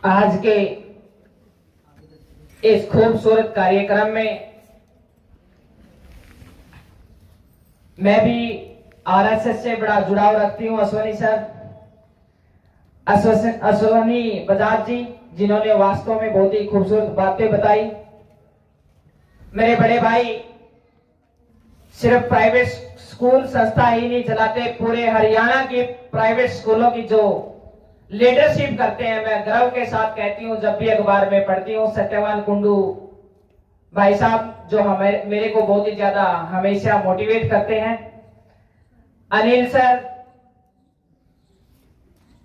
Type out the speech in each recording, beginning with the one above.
आज के इस खूबसूरत कार्यक्रम में मैं भी आरएसएस से बड़ा जुड़ाव रखती हूं। अश्वनी सर, अश्वनी बजाज जी, जिन्होंने वास्तव में बहुत ही खूबसूरत बातें बताई। मेरे बड़े भाई सिर्फ प्राइवेट स्कूल संस्था ही नहीं चलाते, पूरे हरियाणा के प्राइवेट स्कूलों की जो लीडरशिप करते हैं, मैं गर्व के साथ कहती हूं, जब भी अखबार में पढ़ती हूं, सत्यवान कुंडू भाई साहब जो मेरे को बहुत ही ज्यादा हमेशा मोटिवेट करते हैं। अनिल सर,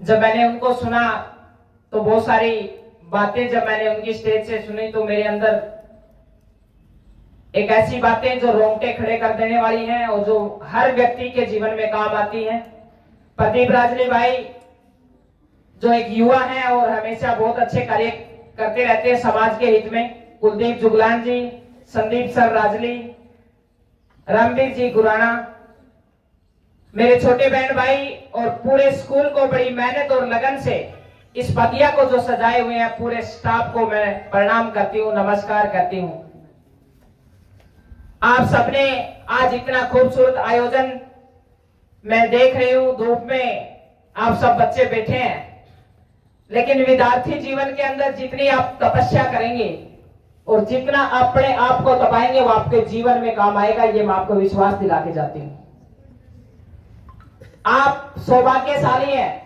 जब मैंने उनको सुना तो बहुत सारी बातें जब मैंने उनकी स्टेज से सुनी तो मेरे अंदर एक ऐसी बातें जो रोंगटे खड़े कर देने वाली हैं और जो हर व्यक्ति के जीवन में काम आती हैं। प्रदीप राजली भाई जो एक युवा हैं और हमेशा बहुत अच्छे कार्य करते रहते हैं समाज के हित में। कुलदीप जुगलान जी, संदीप सर राजली, रामवीर जी गुराना, मेरे छोटे बहन भाई और पूरे स्कूल को बड़ी मेहनत और लगन से इस बगिया को जो सजाए हुए हैं, पूरे स्टाफ को मैं प्रणाम करती हूँ, नमस्कार करती हूँ। आप सबने आज इतना खूबसूरत आयोजन मैं देख रही हूँ, धूप में आप सब बच्चे बैठे हैं, लेकिन विद्यार्थी जीवन के अंदर जितनी आप तपस्या करेंगे और जितना अपने आप को तपाएंगे वो आपके जीवन में काम आएगा, ये मैं आपको विश्वास दिला के जाती हूँ। आप सौभाग्यशाली हैं।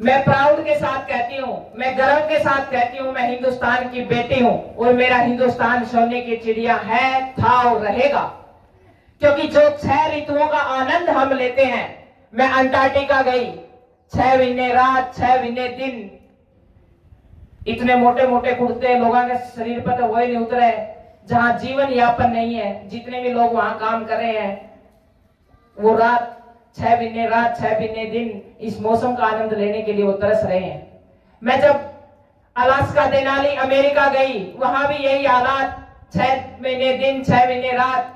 मैं प्राउड के साथ कहती हूं, मैं गर्व के साथ कहती हूं, मैं हिंदुस्तान की बेटी हूं और मेरा हिंदुस्तान सोने की चिड़िया है, था और रहेगा। क्योंकि जो 6 ऋतुओं का आनंद हम लेते हैं, मैं अंटार्कटिका गई, 6 महीने रात 6 महीने दिन, इतने मोटे मोटे कुर्ते लोगों के शरीर पर तो वही नहीं उतरे, जहां जीवन यापन नहीं है। जितने भी लोग वहां काम कर रहे हैं वो रात 6 महीने रात 6 महीने दिन इस मौसम का आनंद लेने के लिए वो तरस रहे हैं। मैं जब अलास्का, देनाली, अमेरिका गई, वहां भी यही हालात, 6 महीने दिन 6 महीने रात।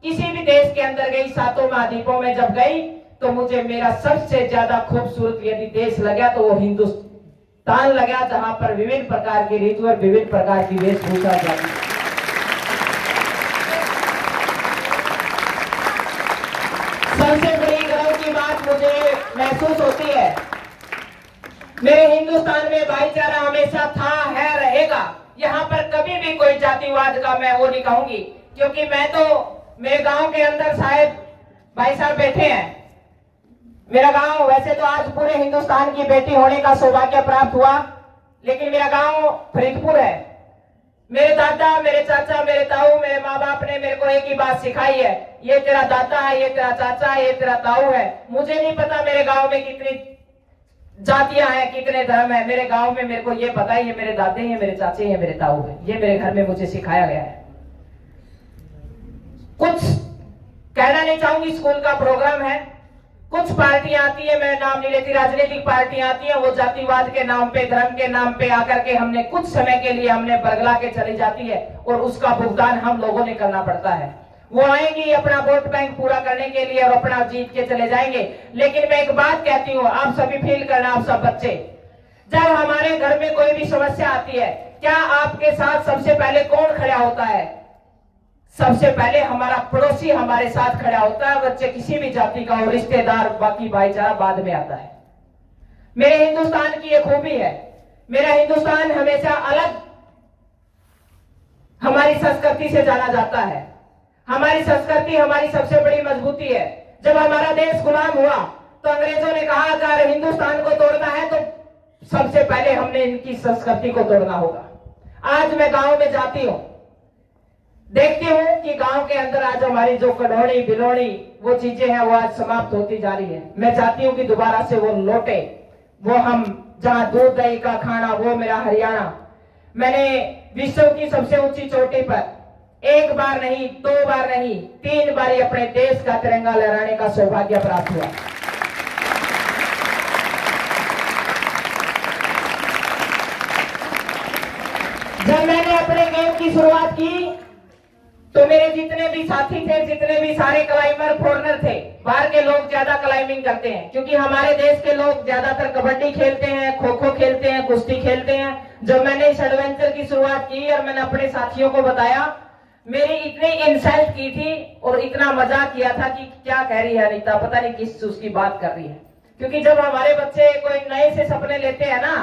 किसी भी देश के अंदर गई, 7 महाद्वीपों में जब गई, तो मुझे मेरा सबसे ज्यादा खूबसूरत यदि देश लगा तो वो हिंदुस्तान लगा, जहां पर विभिन्न प्रकार की ऋतु और विभिन्न प्रकार की वेशभूषा जाती है। सबसे बड़ी गर्व की बात मुझे महसूस होती है, मेरे हिंदुस्तान में भाईचारा हमेशा था, है, रहेगा। यहाँ पर कभी भी कोई जातिवाद का मैं वो नहीं कहूंगी, क्योंकि मैं तो मेरे गांव के अंदर शायद भाई साहब बैठे हैं। मेरा गांव वैसे तो आज पूरे हिंदुस्तान की बेटी होने का सौभाग्य प्राप्त हुआ, लेकिन मेरा गांव फरीदपुर है। मेरे दादा, मेरे चाचा, मेरे ताऊ, मेरे माँ बाप ने मेरे को एक ही बात सिखाई है, ये तेरा दादा है, ये तेरा चाचा है, ये तेरा ताऊ है। मुझे नहीं पता मेरे गांव में कितनी जातियां हैं, कितने धर्म है। मेरे गांव में मेरे को ये पता है, ये मेरे दादे हैं, मेरे चाचे हैं, मेरे ताऊ हैं। ये मेरे घर में मुझे सिखाया गया है। कुछ कहना नहीं चाहूंगी, स्कूल का प्रोग्राम है, कुछ पार्टियां आती है, मैं नाम नहीं लेती, राजनीतिक पार्टियां आती है, वो जातिवाद के नाम पे, धर्म के नाम पे आकर के हमने कुछ समय के लिए हमने बरगला के चली जाती है और उसका भुगतान हम लोगों ने करना पड़ता है। वो आएंगी अपना वोट बैंक पूरा करने के लिए और अपना जीत के चले जाएंगे। लेकिन मैं एक बात कहती हूँ, आप सभी फील करना, आप सब बच्चे, जब हमारे घर में कोई भी समस्या आती है, क्या आपके साथ सबसे पहले कौन खड़ा होता है? सबसे पहले हमारा पड़ोसी हमारे साथ खड़ा होता है, बच्चे किसी भी जाति का हो, रिश्तेदार, बाकी भाईचारा बाद में आता है। मेरे हिंदुस्तान की ये खूबी है, मेरा हिंदुस्तान हमेशा अलग हमारी संस्कृति से जाना जाता है। हमारी संस्कृति हमारी सबसे बड़ी मजबूती है। जब हमारा देश गुलाम हुआ तो अंग्रेजों ने कहा अगर हिंदुस्तान को तोड़ना है तो सबसे पहले हमने इनकी संस्कृति को तोड़ना होगा। आज मैं गांव में जाती हूं, देखती हूं कि गांव के अंदर आज हमारी जो कढ़ौड़ी बिलोड़ी वो चीजें हैं वो आज समाप्त होती जा रही है। मैं चाहती हूं कि दोबारा से वो लौटे, वो हम जहां दूध दही का खाना, वो मेरा हरियाणा। मैंने विश्व की सबसे ऊंची चोटी पर एक बार नहीं, 2 बार नहीं, 3 बार अपने देश का तिरंगा लहराने का सौभाग्य प्राप्त हुआ। जब मैंने अपने गेम की शुरुआत की तो मेरे जितने भी साथी थे, जितने भी सारे क्लाइंबर फॉरनर थे, बाहर के लोग ज्यादा क्लाइंबिंग करते हैं, क्योंकि हमारे देश के लोग ज्यादातर कबड्डी खेलते हैं, खो खो खेलते हैं, कुश्ती खेलते हैं। जब मैंने इस एडवेंचर की शुरुआत की और मैंने अपने साथियों को बताया, मेरी इतनी इंसल्ट की थी और इतना मजाक किया था कि क्या कह रही है अनीता, पता नहीं किस उसकी बात कर रही है। क्योंकि जब हमारे बच्चे कोई नए से सपने लेते हैं ना,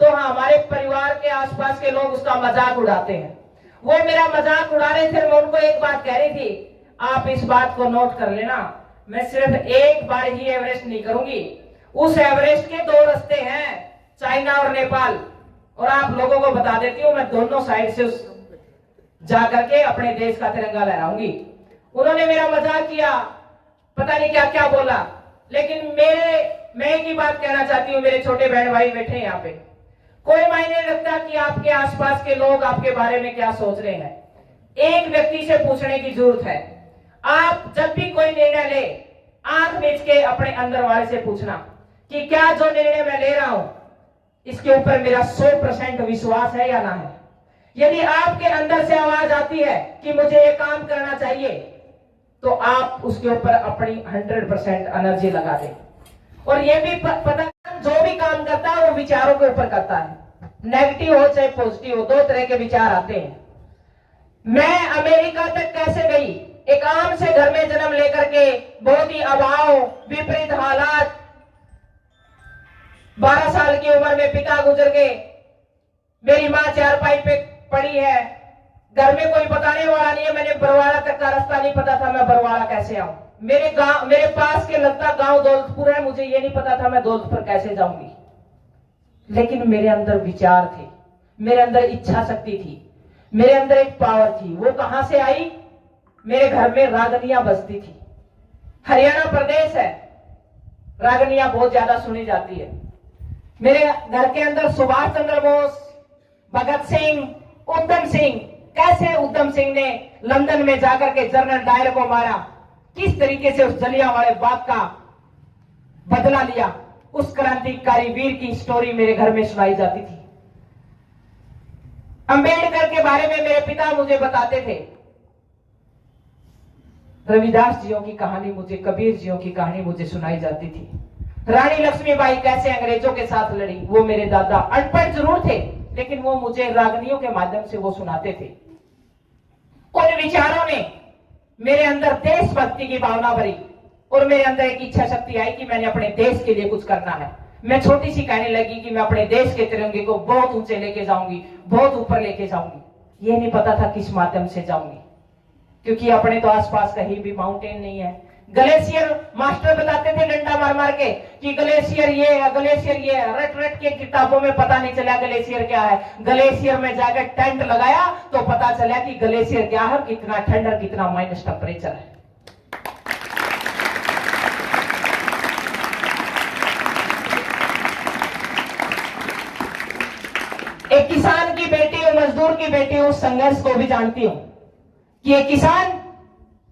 तो हमारे परिवार के आसपास के लोग उसका मजाक उड़ाते हैं। वो मेरा मजाक उड़ा रहे थे। मैं उनको एक बात कह रही थी, आप इस बात को नोट कर लेना, मैं सिर्फ एक बार ही एवरेस्ट नहीं करूंगी। उस एवरेस्ट के दो रास्ते हैं, चाइना और नेपाल, और आप लोगों को बता देती हूँ, मैं दोनों साइड से जाकर के अपने देश का तिरंगा लहराऊंगी। उन्होंने मेरा मजाक किया, पता नहीं क्या क्या बोला, लेकिन मैं एक ही बात कहना चाहती हूँ, मेरे छोटे बहन भाई बैठे हैं यहाँ पे, कोई मायने नहीं रखता कि आपके आसपास के लोग आपके बारे में क्या सोच रहे हैं। एक व्यक्ति से पूछने की जरूरत है। आप जब भी कोई निर्णय ले, आंख मीच के अपने अंदर वाले से पूछना कि क्या जो निर्णय मैं ले रहा हूं इसके ऊपर मेरा 100% विश्वास है या ना है। यदि आपके अंदर से आवाज आती है कि मुझे ये काम करना चाहिए, तो आप उसके ऊपर अपनी 100% एनर्जी लगा दें। और ये भी पता, जो भी काम करता है वो विचारों के ऊपर करता है, नेगेटिव हो चाहे पॉजिटिव हो, दो तरह के विचार आते हैं। मैं अमेरिका तक कैसे गई, एक आम से घर में जन्म लेकर के, बहुत ही अभाव, विपरीत हालात, 12 साल की उम्र में पिता गुजर गए, मेरी मां चारपाई पे पड़ी है, घर में कोई बताने वाला नहीं है, मैंने बरवाड़ा तक का रास्ता नहीं पता था, मैं बरवाड़ा कैसे आऊं। मेरे पास के लगता गांव दौलतपुर है, मुझे ये नहीं पता था मैं दौलतपुर कैसे जाऊंगी। लेकिन मेरे अंदर विचार थे, मेरे अंदर इच्छा शक्ति थी, मेरे अंदर एक पावर थी। वो कहां से आई? मेरे घर में रागनियां बजती थी। हरियाणा प्रदेश है, रागनियां बहुत ज्यादा सुनी जाती है। मेरे घर के अंदर सुभाष चंद्र बोस, भगत सिंह, उधम सिंह, कैसे उधम सिंह ने लंदन में जाकर के जनरल डायर को मारा, किस तरीके से उस जलियांवाले बाग का बदला लिया, उस क्रांतिकारी वीर की स्टोरी मेरे घर में सुनाई जाती थी। अंबेडकर के बारे में मेरे पिता मुझे बताते थे, रविदास जियों की कहानी मुझे, कबीर जियों की कहानी मुझे सुनाई जाती थी। रानी लक्ष्मीबाई कैसे अंग्रेजों के साथ लड़ी, वो मेरे दादा, अनपढ़ जरूर थे लेकिन वो मुझे रागनियों के माध्यम से वो सुनाते थे। उन विचारों ने मेरे अंदर देशभक्ति की भावना भरी और मेरे अंदर एक इच्छा शक्ति आई कि मैंने अपने देश के लिए कुछ करना है। मैं छोटी सी कहने लगी कि मैं अपने देश के तिरंगे को बहुत ऊंचे लेके जाऊंगी, बहुत ऊपर लेके जाऊंगी। ये नहीं पता था किस माध्यम से जाऊंगी, क्योंकि अपने तो आसपास कहीं भी माउंटेन नहीं है। ग्लेशियर मास्टर बताते थे डंडा मार मार के कि ग्लेशियर ये है, ग्लेशियर ये है। रट रट के किताबों में पता नहीं चला ग्लेशियर क्या है। ग्लेशियर में जाकर टेंट लगाया तो पता चला कि ग्लेशियर क्या है, कितना ठंड और कितना माइनस टेम्परेचर है। एक किसान की बेटी और मजदूर की बेटी उस संघर्ष को भी जानती हूं कि एक किसान,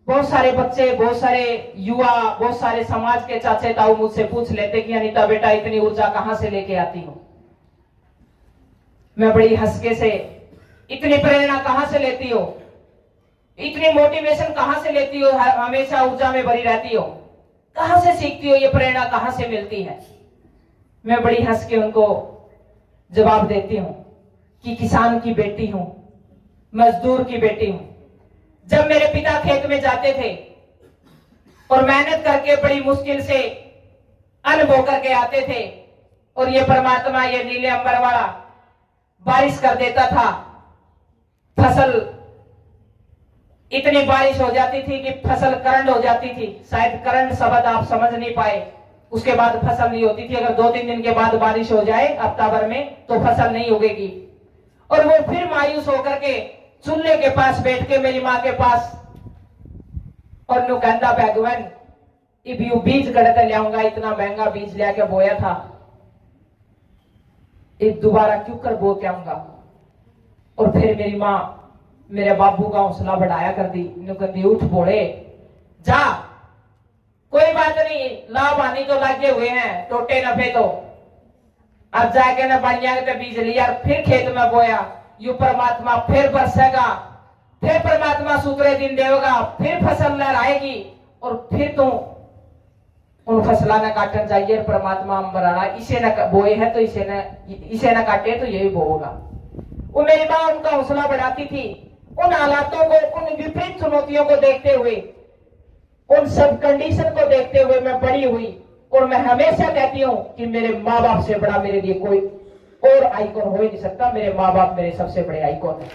बहुत सारे बच्चे, बहुत सारे युवा, बहुत सारे समाज के चाचे ताऊ मुझसे पूछ लेते कि अनीता बेटा इतनी ऊर्जा कहां से लेके आती हो। मैं बड़ी हंसके से, इतनी प्रेरणा कहां से लेती हो, इतनी मोटिवेशन कहां से लेती हो, हमेशा ऊर्जा में भरी रहती हो, कहां से सीखती हो, ये प्रेरणा कहां से मिलती है। मैं बड़ी हंस के उनको जवाब देती हूं कि किसान की बेटी हूं, मजदूर की बेटी हूं। जब मेरे पिता खेत में जाते थे और मेहनत करके बड़ी मुश्किल से अन्न बो करके आते थे और ये परमात्मा, ये नीले अंबर वाला बारिश कर देता था, फसल इतनी बारिश हो जाती थी कि फसल करंट हो जाती थी। शायद करंट शब्द आप समझ नहीं पाए। उसके बाद फसल नहीं होती थी। अगर 2-3 दिन के बाद बारिश हो जाए हफ्ता भर में तो फसल नहीं उगेगी। और वो फिर मायूस होकर के चूल्हे के पास बैठ के मेरी मां के पास और नु कहता भगवान इब यू बीज गढ़ते लियाऊंगा, इतना महंगा बीज लिया के बोया था, एक दोबारा क्यों कर बो के आऊंगा। और फिर मेरी मां मेरे बाबू का हौसला बढ़ाया कर दी, कहती उठ बोले जा, कोई बात नहीं, लाभ हानि तो लगे हुए हैं, टोटे नफे तो अब जाके न बढ़िया के बीज लिया, फिर खेत में बोया, यू परमात्मा फिर बरसेगा, फिर परमात्मा सूत्रे दिन देगा, फिर फसल लहराएगी और फिर तू उन फसला न काटन चाहिए परमात्मा मराना, इसे न बोए है तो इसे न काटे तो यही बोगा। वो मेरी माँ उनका हौसला बढ़ाती थी। उन हालातों को, उन विपरीत चुनौतियों को देखते हुए, उन सब कंडीशन को देखते हुए मैं बड़ी हुई। और मैं हमेशा कहती हूं कि मेरे माँ बाप से बड़ा मेरे लिए कोई और आइकॉन हो ही नहीं सकता। मेरे माँ बाप मेरे सबसे बड़े आइकॉन है।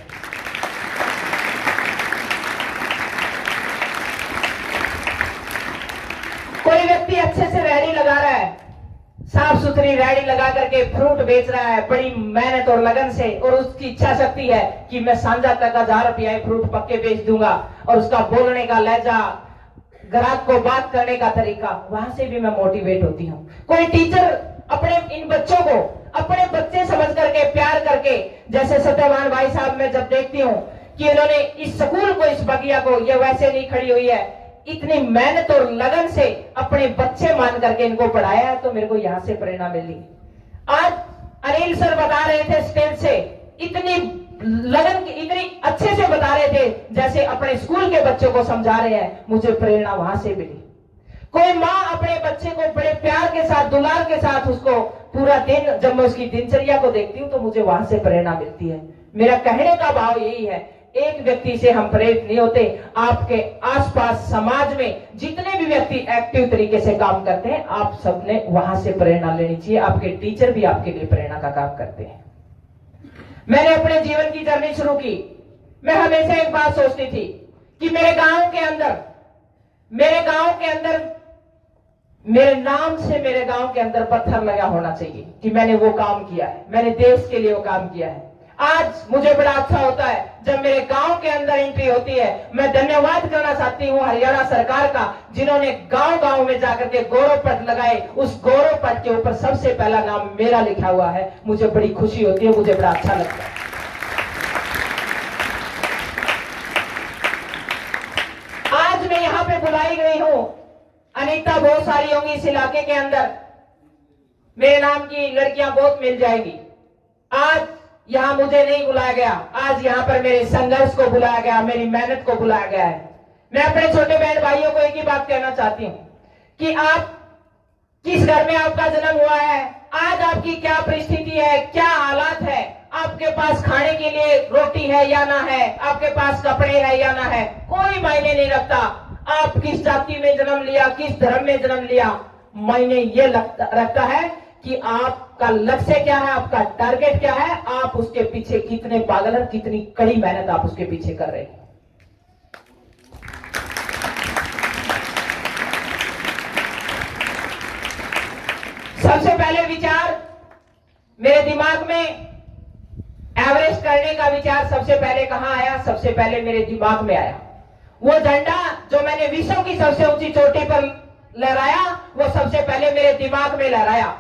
कोई व्यक्ति अच्छे से रेहड़ी लगा रहा है, साफ सुथरी रेहड़ी लगा करके फ्रूट बेच रहा है बड़ी मेहनत और लगन से, और उसकी इच्छा शक्ति है कि मैं सांझा तक 1000 रुपया फ्रूट पक्के बेच दूंगा, और उसका बोलने का लहजा, ग्राहक को बात करने का तरीका, वहां से भी मैं मोटिवेट होती हूँ। कोई टीचर अपने इन बच्चों को अपने बच्चे समझ करके प्यार करके, जैसे सत्यवान भाई साहब मैं जब देखती हूँ कि इन्होंने इस स्कूल को, इस बगिया को, ये वैसे नहीं खड़ी हुई है, इतनी मेहनत और लगन से अपने बच्चे मान करके इनको पढ़ाया है, तो मेरे को यहां से प्रेरणा मिली। आज अनिल सर बता रहे थे स्टेज से, इतनी लगन की, इतनी अच्छे से बता रहे थे जैसे अपने स्कूल के बच्चों को समझा रहे हैं, मुझे प्रेरणा वहां से मिली। कोई माँ अपने बच्चे को बड़े प्यार के साथ, दुलार के साथ उसको पूरा दिन, जब मैं उसकी दिनचर्या को देखती हूँ तो मुझे वहां से प्रेरणा मिलती है। मेरा कहने का भाव यही है, एक व्यक्ति से हम प्रेरित नहीं होते, आपके आसपास समाज में जितने भी व्यक्ति एक्टिव तरीके से काम करते हैं, आप सबने वहां से प्रेरणा लेनी चाहिए। आपके टीचर भी आपके लिए प्रेरणा का काम करते हैं। मैंने अपने जीवन की जर्नी शुरू की। मैं हमेशा एक बात सोचती थी कि मेरे गांव के अंदर मेरे नाम से मेरे गांव के अंदर पत्थर लगा होना चाहिए कि मैंने वो काम किया है, मैंने देश के लिए वो काम किया है। आज मुझे बड़ा अच्छा होता है जब मेरे गांव के अंदर एंट्री होती है। मैं धन्यवाद करना चाहती हूँ हरियाणा सरकार का, जिन्होंने गांव गांव में जाकर के गौरव पट लगाए। उस गौरव पट के ऊपर सबसे पहला नाम मेरा लिखा हुआ है। मुझे बड़ी खुशी होती है, मुझे बड़ा अच्छा लगता है। आज मैं यहाँ पे बुलाई गई हूँ, अनीता बहुत सारी होंगी इस इलाके के अंदर, मेरे नाम की लड़कियां बहुत मिल जाएंगी। आज यहां मुझे नहीं बुलाया गया, आज यहां पर मेरे संघर्ष को बुलाया गया, मेरी मेहनत को बुलाया गया है। मैं अपने छोटे बहन भाइयों को एक ही बात कहना चाहती हूं कि आप किस घर में आपका जन्म हुआ है, आज आपकी क्या परिस्थिति है, क्या हालात है, आपके पास खाने के लिए रोटी है या ना है, आपके पास कपड़े है या ना है, कोई मायने नहीं रखता। आप किस जाति में जन्म लिया, किस धर्म में जन्म लिया, मायने ये रखता है कि आपका लक्ष्य क्या है, आपका टारगेट क्या है, आप उसके पीछे कितने पागल हैं, कितनी कड़ी मेहनत आप उसके पीछे कर रहे हैं। सबसे पहले विचार मेरे दिमाग में, एवरेस्ट करने का विचार सबसे पहले कहां आया? सबसे पहले मेरे दिमाग में आया। वो झंडा जो मैंने विश्व की सबसे ऊंची चोटी पर लहराया, वो सबसे पहले मेरे दिमाग में लहराया।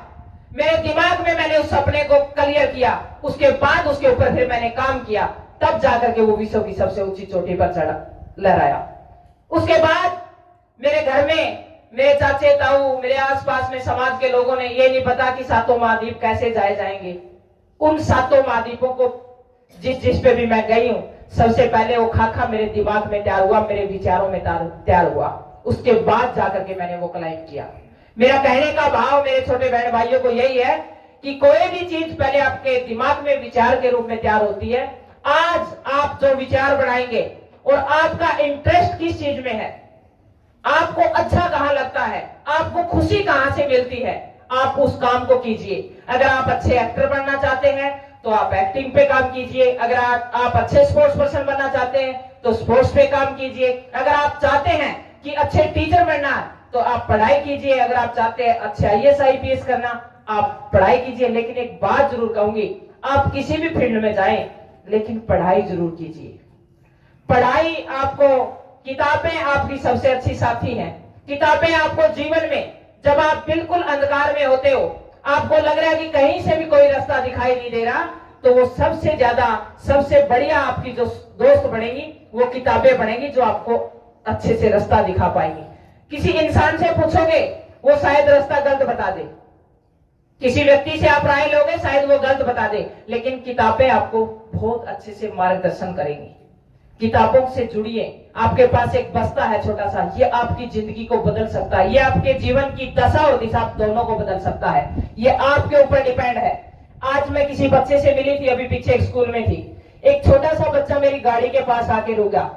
मेरे दिमाग में मैंने उस सपने को क्लियर किया, उसके बाद उसके ऊपर फिर मैंने काम किया, तब जाकर के वो विश्व की सबसे ऊंची चोटी पर चढ़ा, लहराया। उसके बाद मेरे घर में मेरे चाचे ताऊ, मेरे आसपास में समाज के लोगों ने, ये नहीं पता कि सातों महाद्वीप कैसे जाए जाएंगे। उन सातों महाद्वीपों को जिस पे भी मैं गई हूं, सबसे पहले वो खाका मेरे दिमाग में तैयार हुआ, मेरे विचारों में तैयार हुआ, उसके बाद जाकर के मैंने वो क्लाइम किया। मेरा कहने का भाव मेरे छोटे बहन भाइयों को यही है कि कोई भी चीज पहले आपके दिमाग में विचार के रूप में तैयार होती है। आज आप जो विचार बनाएंगे और आपका इंटरेस्ट किस चीज में है, आपको अच्छा कहां लगता है, आपको खुशी कहां से मिलती है, आप उस काम को कीजिए। अगर आप अच्छे एक्टर बनना चाहते हैं तो आप एक्टिंग पे काम कीजिए। अगर आप अच्छे स्पोर्ट्स पर्सन बनना चाहते हैं तो स्पोर्ट्स पे काम कीजिए। अगर आप चाहते हैं कि अच्छे टीचर बनना है तो आप पढ़ाई कीजिए। अगर आप चाहते हैं अच्छे IAS IPS करना, आप पढ़ाई कीजिए। लेकिन एक बात जरूर कहूंगी, आप किसी भी फील्ड में जाएं लेकिन पढ़ाई जरूर कीजिए। पढ़ाई आपको, किताबें आपकी सबसे अच्छी साथी हैं। किताबें आपको जीवन में, जब आप बिल्कुल अंधकार में होते हो, आपको लग रहा है कि कहीं से भी कोई रास्ता दिखाई नहीं दे रहा, तो वो सबसे ज्यादा, सबसे बढ़िया आपकी जो दोस्त बनेगी वो किताबें बनेगी, जो आपको अच्छे से रास्ता दिखा पाएंगी। किसी इंसान से पूछोगे वो शायद रास्ता गलत बता दे, किसी व्यक्ति से आप राय लोगे शायद वो गलत बता दे, लेकिन किताबें आपको बहुत अच्छे से मार्गदर्शन करेंगी। किताबों से जुड़िए। आपके पास एक बस्ता है छोटा सा, ये आपकी जिंदगी को बदल सकता है, ये आपके जीवन की दशा और दिशा दोनों को बदल सकता है। ये आपके ऊपर डिपेंड है। आज मैं किसी बच्चे से मिली थी, अभी पीछे एक स्कूल में थी। एक छोटा सा बच्चा मेरी गाड़ी के पास आके रुका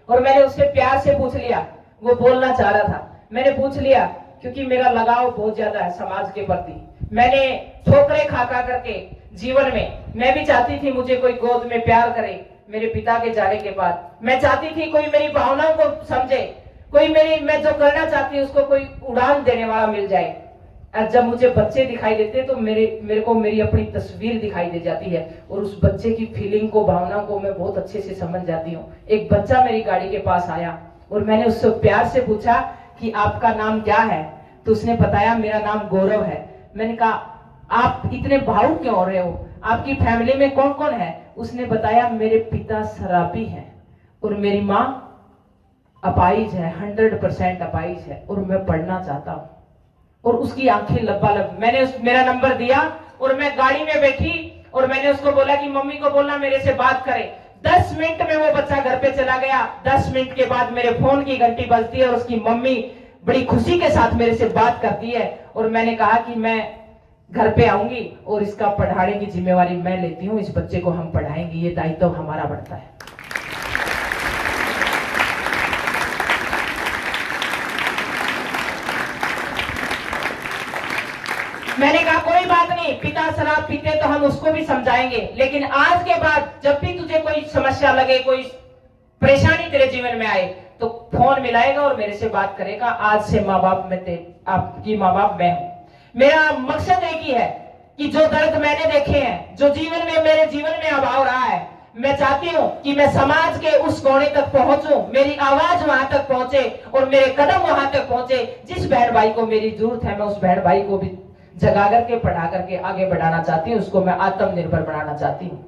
और मैंने उससे प्यार से पूछ लिया, वो बोलना चाह रहा था, मैंने पूछ लिया क्योंकि मेरा लगाव बहुत ज्यादा है समाज के प्रति। मैंने ठोकरें खा खा करके जीवन में मैं भी चाहती थी मुझे कोई गोद में प्यार करे। मेरे पिता के जाने के बाद मैं चाहती थी कोई मेरी भावनाओं को समझे, कोई मैं जो करना चाहती हूँ उसको कोई उड़ान देने वाला मिल जाए। और जब मुझे बच्चे दिखाई देते तो मेरे को मेरी अपनी तस्वीर दिखाई दे जाती है और उस बच्चे की फीलिंग को, भावनाओं को मैं बहुत अच्छे से समझ जाती हूँ। एक बच्चा मेरी गाड़ी के पास आया और मैंने उससे प्यार से पूछा कि आपका नाम क्या है, तो उसने बताया मेरा नाम गौरव है। मैंने कहा आप इतने भावुक क्यों हो रहे हो, आपकी फैमिली में कौन कौन है? उसने बताया मेरे पिता शराबी हैं और मेरी माँ अपाहिज है, 100% अपाहिज है और मैं पढ़ना चाहता हूँ। और उसकी आंखें लबालब। मैंने मेरा नंबर दिया और मैं गाड़ी में बैठी और मैंने उसको बोला कि मम्मी को बोलना मेरे से बात करे। 10 मिनट में वो बच्चा घर पे चला गया। 10 मिनट के बाद मेरे फोन की घंटी बजती है और उसकी मम्मी बड़ी खुशी के साथ मेरे से बात करती है और मैंने कहा कि मैं घर पे आऊंगी और इसका पढ़ाने की जिम्मेवारी मैं लेती हूँ, इस बच्चे को हम पढ़ाएंगे, ये दायित्व हमारा बढ़ता है। मैंने कहा कोई बात नहीं, पिता शराब पीते तो हम उसको भी समझाएंगे, लेकिन आज के बाद जब भी तुझे कोई समस्या लगे, कोई परेशानी तेरे जीवन में आए तो फोन मिलाएगा और मेरे से बात करेगा। आज से माँ बाप में आपकी माँ बाप मैं हूं। मेरा मकसद एक ही है कि जो दर्द मैंने देखे हैं, जो जीवन में मेरे जीवन में अभाव रहा है, मैं चाहती हूं कि मैं समाज के उस कोने तक पहुंचूं, मेरी आवाज वहां तक पहुंचे और मेरे कदम वहां तक पहुंचे। जिस बहन भाई को मेरी जरूरत है मैं उस बहन भाई को भी जगा करके पढ़ा करके आगे बढ़ाना चाहती हूँ, उसको मैं आत्मनिर्भर बनाना चाहती हूँ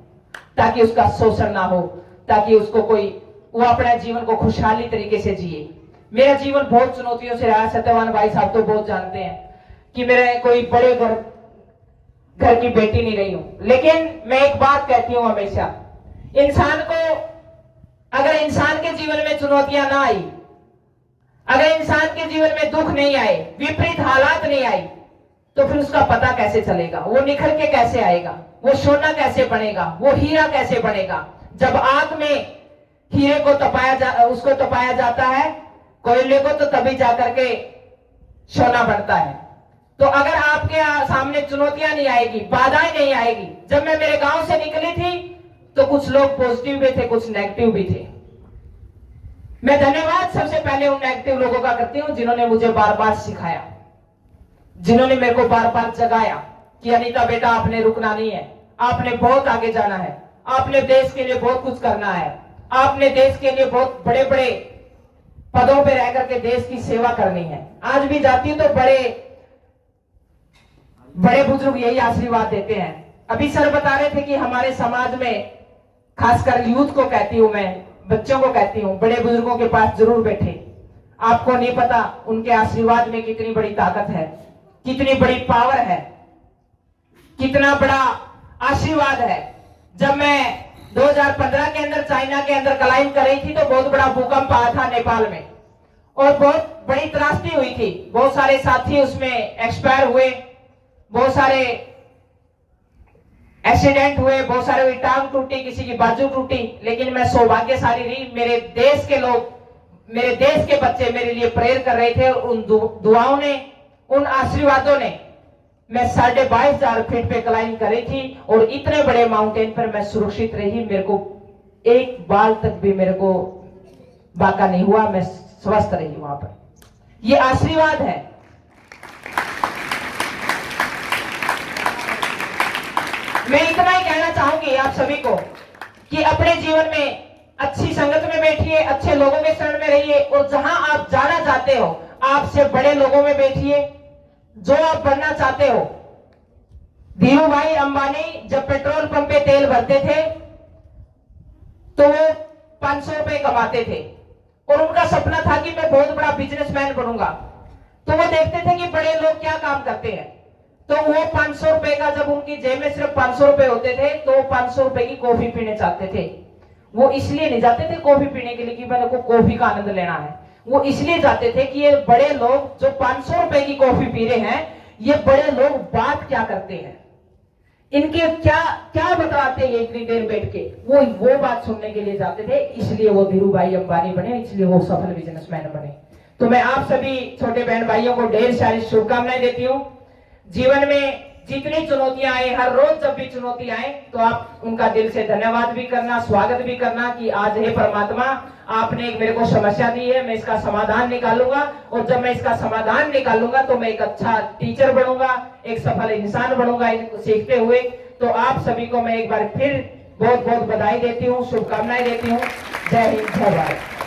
ताकि उसका शोषण ना हो, ताकि उसको वो अपने जीवन को खुशहाली तरीके से जिए। मेरा जीवन बहुत चुनौतियों से रहा। सत्यवान भाई साहब तो बहुत जानते हैं कि मेरे कोई बड़े घर की बेटी नहीं रही हूं, लेकिन मैं एक बात कहती हूं हमेशा, इंसान को अगर इंसान के जीवन में चुनौतियां ना आई, अगर इंसान के जीवन में दुख नहीं आए, विपरीत हालात नहीं आई, तो फिर उसका पता कैसे चलेगा, वो निखर के कैसे आएगा, वो सोना कैसे बनेगा, वो हीरा कैसे बनेगा। जब आग में हीरे को उसको तपाया जाता है, कोयले को, तो तभी जाकर के सोना बनता है। तो अगर आपके सामने चुनौतियां नहीं आएगी, बाधाएं नहीं आएगी। जब मैं मेरे गांव से निकली थी तो कुछ लोग पॉजिटिव भी थे, कुछ नेगेटिव भी थे। मैं धन्यवाद सबसे पहले उन नेगेटिव लोगों का करती हूं जिन्होंने मुझे बार बार सिखाया, जिन्होंने मेरे को बार बार जगाया कि अनीता बेटा आपने रुकना नहीं है, आपने बहुत आगे जाना है, आपने देश के लिए बहुत कुछ करना है, आपने देश के लिए बहुत बड़े बड़े पदों पे रह करके देश की सेवा करनी है। आज भी जाती हूं तो बड़े बुजुर्ग यही आशीर्वाद देते हैं। अभी सर बता रहे थे कि हमारे समाज में, खासकर यूथ को कहती हूं मैं, बच्चों को कहती हूं, बड़े बुजुर्गों के पास जरूर बैठे। आपको नहीं पता उनके आशीर्वाद में कितनी बड़ी ताकत है, कितनी बड़ी पावर है, कितना बड़ा आशीर्वाद है। जब मैं 2015 के अंदर चाइना के अंदर क्लाइंब कर रही थी तो बहुत बड़ा भूकंप आया था नेपाल में और बहुत बड़ी त्रासदी हुई थी। बहुत सारे साथी उसमें एक्सपायर हुए, बहुत सारे एक्सीडेंट हुए, बहुत सारे की टांग टूटी, किसी की बाजू टूटी, लेकिन मैं सौभाग्यशाली रही। मेरे देश के लोग, मेरे देश के बच्चे मेरे लिए प्रेयर कर रहे थे और उन दुआओं ने, उन आशीर्वादों ने मैं 22,500 फीट पे क्लाइंब कर रही थी और इतने बड़े माउंटेन पर मैं सुरक्षित रही। मेरे को एक बाल तक भी मेरे को बाका नहीं हुआ, मैं स्वस्थ रही वहां पर। ये आशीर्वाद है। मैं इतना ही कहना चाहूंगी आप सभी को कि अपने जीवन में अच्छी संगत में बैठिए, अच्छे लोगों के शरण में रहिए और जहां आप जाना चाहते हो आपसे बड़े लोगों में बैठिए, जो आप बनना चाहते हो। धीरू भाई अंबानी जब पेट्रोल पंप पे तेल भरते थे तो वो 500 रुपए कमाते थे और उनका सपना था कि मैं बहुत बड़ा बिजनेसमैन बनूंगा। तो वो देखते थे कि बड़े लोग क्या काम करते हैं, तो वो 500 रुपए का, जब उनकी जेब में सिर्फ 500 रुपए होते थे तो वो 500 रुपए की कॉफी पीने चाहते थे। वो इसलिए नहीं जाते थे कॉफी पीने के लिए कि मेरे को कॉफी का आनंद लेना है, वो इसलिए जाते थे कि ये बड़े लोग जो 500 रुपए की कॉफी पी रहे हैं, ये बड़े लोग बात क्या करते हैं, इनके क्या क्या बतलाते हैं इतनी देर बैठ के, वो बात सुनने के लिए जाते थे। इसलिए वो धीरू भाई अंबानी बने, इसलिए वो सफल बिजनेसमैन बने। तो मैं आप सभी छोटे बहन भाइयों को ढेर सारी शुभकामनाएं देती हूँ। जीवन में जितनी चुनौतियां आए, हर रोज जब भी चुनौती आए, तो आप उनका दिल से धन्यवाद भी करना, स्वागत भी करना कि आज हे परमात्मा, आपने एक मेरे को समस्या दी है, मैं इसका समाधान निकालूंगा, और जब मैं इसका समाधान निकालूंगा तो मैं एक अच्छा टीचर बनूंगा, एक सफल इंसान बनूंगा इनको सीखते हुए। तो आप सभी को मैं एक बार फिर बहुत बहुत बधाई देती हूँ, शुभकामनाएं देती हूँ। जय हिंद, जय भारत।